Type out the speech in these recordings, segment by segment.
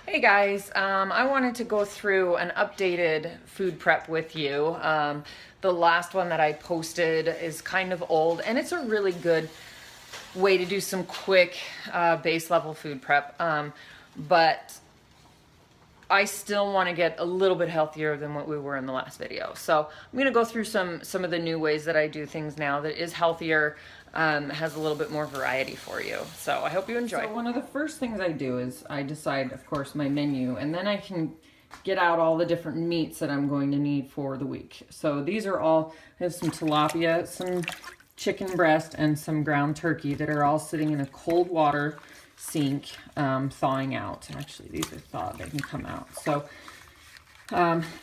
Hey guys, I wanted to go through an updated food prep with you. The last one that I posted is kind of old, and it's a really good way to do some quick base level food prep. But I still want to get a little bit healthier than what we were in the last video. So I'm going to go through some of the new ways that I do things now that is healthier, has a little bit more variety for you. So I hope you enjoy. So one of the first things I do is I decide, of course, my menu, and then I can get out all the different meats that I'm going to need for the week. So these are all, I have some tilapia, some chicken breast, and some ground turkey that are all sitting in a cold water sink, thawing out. Actually, these are thawed, they can come out. So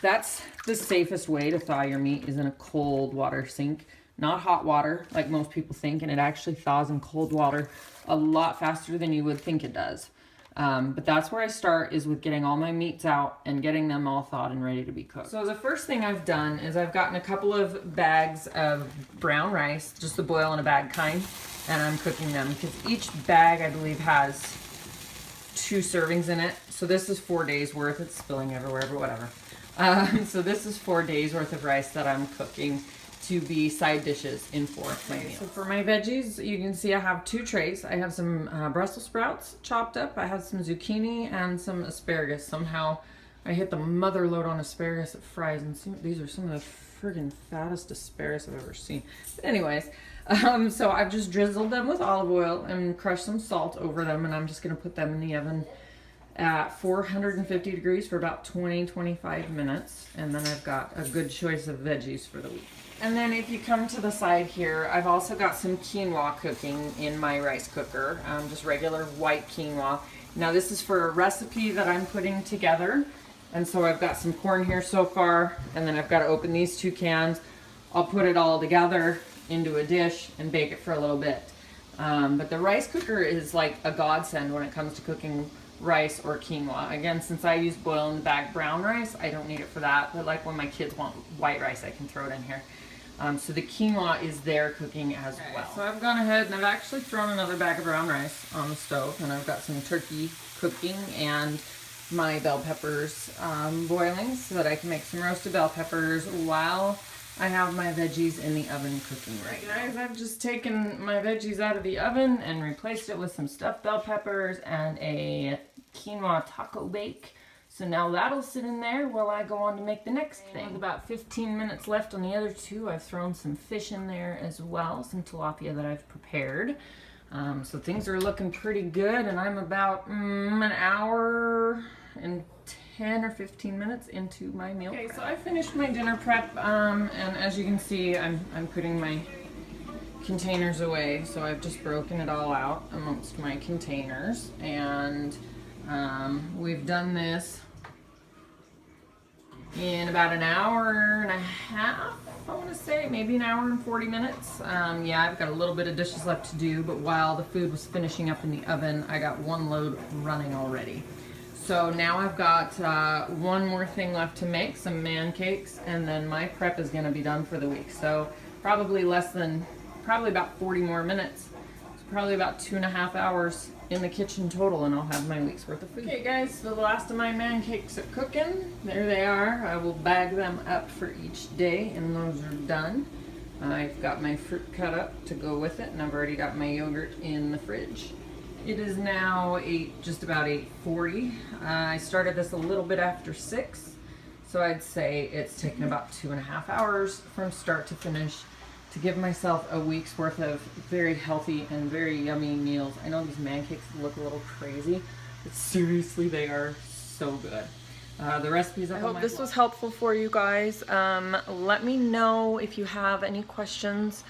that's the safest way to thaw your meat, is in a cold water sink, not hot water like most people think, and it actually thaws in cold water a lot faster than you would think it does. But that's where I start, is with getting all my meats out and getting them all thawed and ready to be cooked. So the first thing I've done is I've gotten a couple of bags of brown rice, just the boil in a bag kind, and I'm cooking them because each bag, I believe, has 2 servings in it. So this is 4 days worth. It's spilling everywhere, but whatever. So this is 4 days worth of rice that I'm cooking to be side dishes in 4 my meals. So for my veggies, you can see I have 2 trays. I have some Brussels sprouts chopped up. I have some zucchini and some asparagus. Somehow I hit the mother load on asparagus at Fry's, and these are some of the friggin' fattest asparagus I've ever seen. But anyways, so I've just drizzled them with olive oil and crushed some salt over them, and I'm just gonna put them in the oven at 450 degrees for about 20-25 minutes, and then I've got a good choice of veggies for the week. And then if you come to the side here, I've also got some quinoa cooking in my rice cooker, just regular white quinoa. Now this is for a recipe that I'm putting together, and so I've got some corn here so far, and then I've got to open these 2 cans. I'll put it all together into a dish and bake it for a little bit. But the rice cooker is like a godsend when it comes to cooking rice or quinoa. Again, since I use boil in the bag brown rice, I don't need it for that, but like when my kids want white rice, I can throw it in here. So the quinoa is there cooking as well. So I've gone ahead and I've actually thrown another bag of brown rice on the stove, and I've got some turkey cooking and my bell peppers boiling so that I can make some roasted bell peppers while I have my veggies in the oven cooking right now. Guys, I've just taken my veggies out of the oven and replaced it with some stuffed bell peppers and a quinoa taco bake. So now that'll sit in there while I go on to make the next thing. With about 15 minutes left on the other 2, I've thrown some fish in there as well, some tilapia that I've prepared. So things are looking pretty good, and I'm about an hour and 10 or 15 minutes into my meal prep. Okay, so I finished my dinner prep, and as you can see, I'm putting my containers away. So I've just broken it all out amongst my containers, and we've done this in about an hour and a half, I want to say, maybe an hour and 40 minutes. Yeah, I've got a little bit of dishes left to do, but while the food was finishing up in the oven, I got 1 load running already. So now I've got 1 more thing left to make, some man cakes, and then my prep is going to be done for the week. So probably about 40 more minutes. It's probably about 2.5 hours in the kitchen total, and I'll have my week's worth of food. Okay guys, so the last of my man cakes are cooking. There they are. I will bag them up for each day, and those are done. I've got my fruit cut up to go with it, and I've already got my yogurt in the fridge. It is now just about 8:40. I started this a little bit after 6, so I'd say it's taken about 2.5 hours from start to finish to give myself a week's worth of very healthy and very yummy meals. I know these man cakes look a little crazy, but seriously, they are so good. The recipes I hope this was helpful for you guys. Let me know if you have any questions.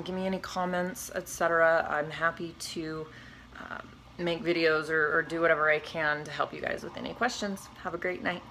Give me any comments, etc. I'm happy to make videos or do whatever I can to help you guys with any questions. Have a great night.